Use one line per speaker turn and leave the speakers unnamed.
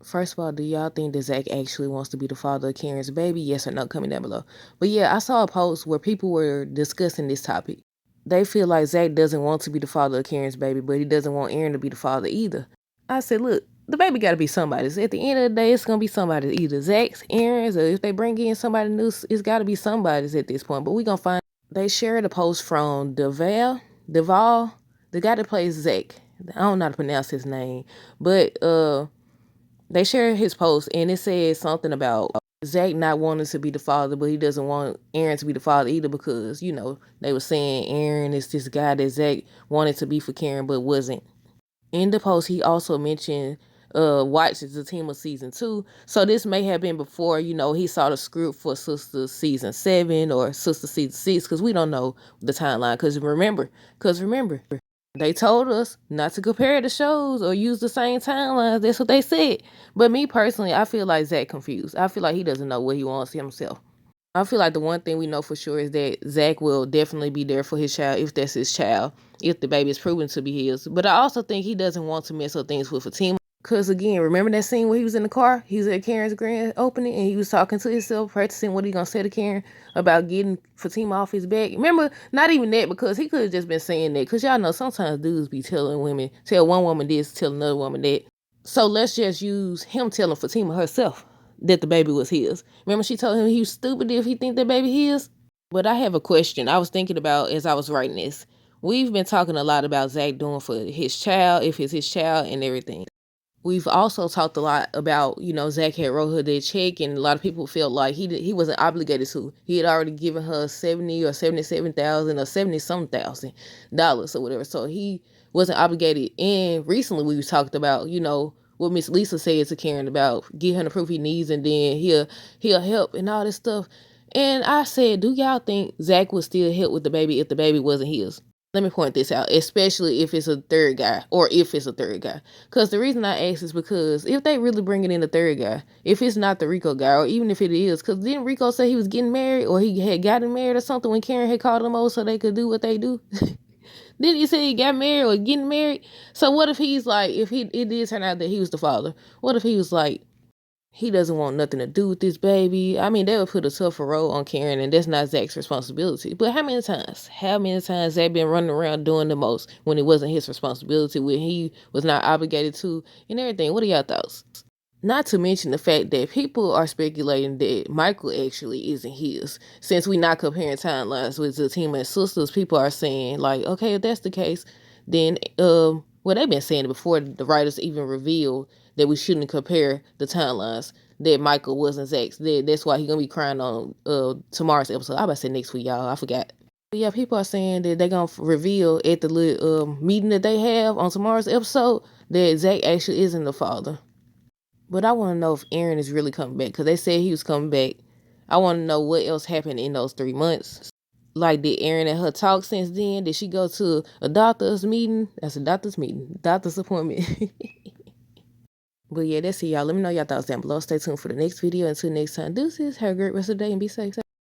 First of all, do y'all think that Zach actually wants to be the father of Karen's baby? Yes or no? Comment down below. But yeah, I saw a post where people were discussing this topic. They feel like Zach doesn't want to be the father of Karen's baby, but he doesn't want Aaron to be the father either. I said, look, the baby got to be somebody's. At the end of the day, it's going to be somebody's, either Zach's, Aaron's, or if they bring in somebody new, it's got to be somebody's at this point. But we going to find. They shared a post from Deval, the guy that plays Zach. I don't know how to pronounce his name, but they shared his post, and it said something about Zach not wanting to be the father, but he doesn't want Aaron to be the father either because, they were saying Aaron is this guy that Zach wanted to be for Karen but wasn't. In the post, he also mentioned watches the team of season 2. So this may have been before, he saw the script for Sistas season 7 or Sistas season 6, because we don't know the timeline. Because remember, they told us not to compare the shows or use the same timelines. That's what they said. But me personally, I feel like Zach confused. I feel like he doesn't know what he wants himself. I feel like the one thing we know for sure is that Zach will definitely be there for his child if that's his child, if the baby is proven to be his. But I also think he doesn't want to mess up things with Fatima. Because again, remember that scene where he was in the car? He was at Karen's grand opening and he was talking to himself, practicing what he gonna say to Karen about getting Fatima off his back. Remember, not even that, because he could have just been saying that. Because y'all know sometimes dudes be telling women, tell one woman this, tell another woman that. So let's just use him telling Fatima herself that the baby was his. Remember she told him he was stupid if he think that baby his? But I have a question I was thinking about as I was writing this. We've been talking a lot about Zach doing for his child, if it's his child and everything. We've also talked a lot about, Zach had wrote her that check, and a lot of people felt like he wasn't obligated to. He had already given her 70 or 77,000 or 70-some thousand dollars or whatever. So he wasn't obligated. And recently we talked about, what Miss Lisa said to Karen about give him the proof he needs and then he'll help and all this stuff. And I said, do y'all think Zach would still help with the baby if the baby wasn't his? Let me point this out, especially if it's a third guy, or if it's a third guy. Because the reason I ask is because if they really bringing in a third guy, if it's not the Rico guy, or even if it is, because didn't Rico say he was getting married, or he had gotten married or something when Karen had called him over so they could do what they do? Didn't he say he got married or getting married? So what if he's like, if it did turn out that he was the father, what if he was like, he doesn't want nothing to do with this baby? I mean, that would put a tougher role on Karen, and that's not Zach's responsibility. But how many times Zach been running around doing the most when it wasn't his responsibility, when he was not obligated to, and everything? What are y'all thoughts? Not to mention the fact that people are speculating that Michael actually isn't his. Since we're not comparing timelines with the team and sisters, people are saying, like, okay, if that's the case, then, well, they've been saying it before the writers even revealed that we shouldn't compare the timelines, that Michael wasn't Zach's. That's why he's going to be crying on tomorrow's episode. I about to say next week, y'all. I forgot. But yeah, people are saying that they're going to reveal at the little meeting that they have on tomorrow's episode that Zach actually isn't the father. But I want to know if Aaron is really coming back, because they said he was coming back. I want to know what else happened in those 3 months. Like, did Aaron and her talk since then? Did she go to a doctor's meeting? That's a doctor's meeting. Doctor's appointment. But yeah, that's it, y'all. Let me know y'all thoughts down below. Stay tuned for the next video. Until next time, deuces. Have a great rest of the day and be safe.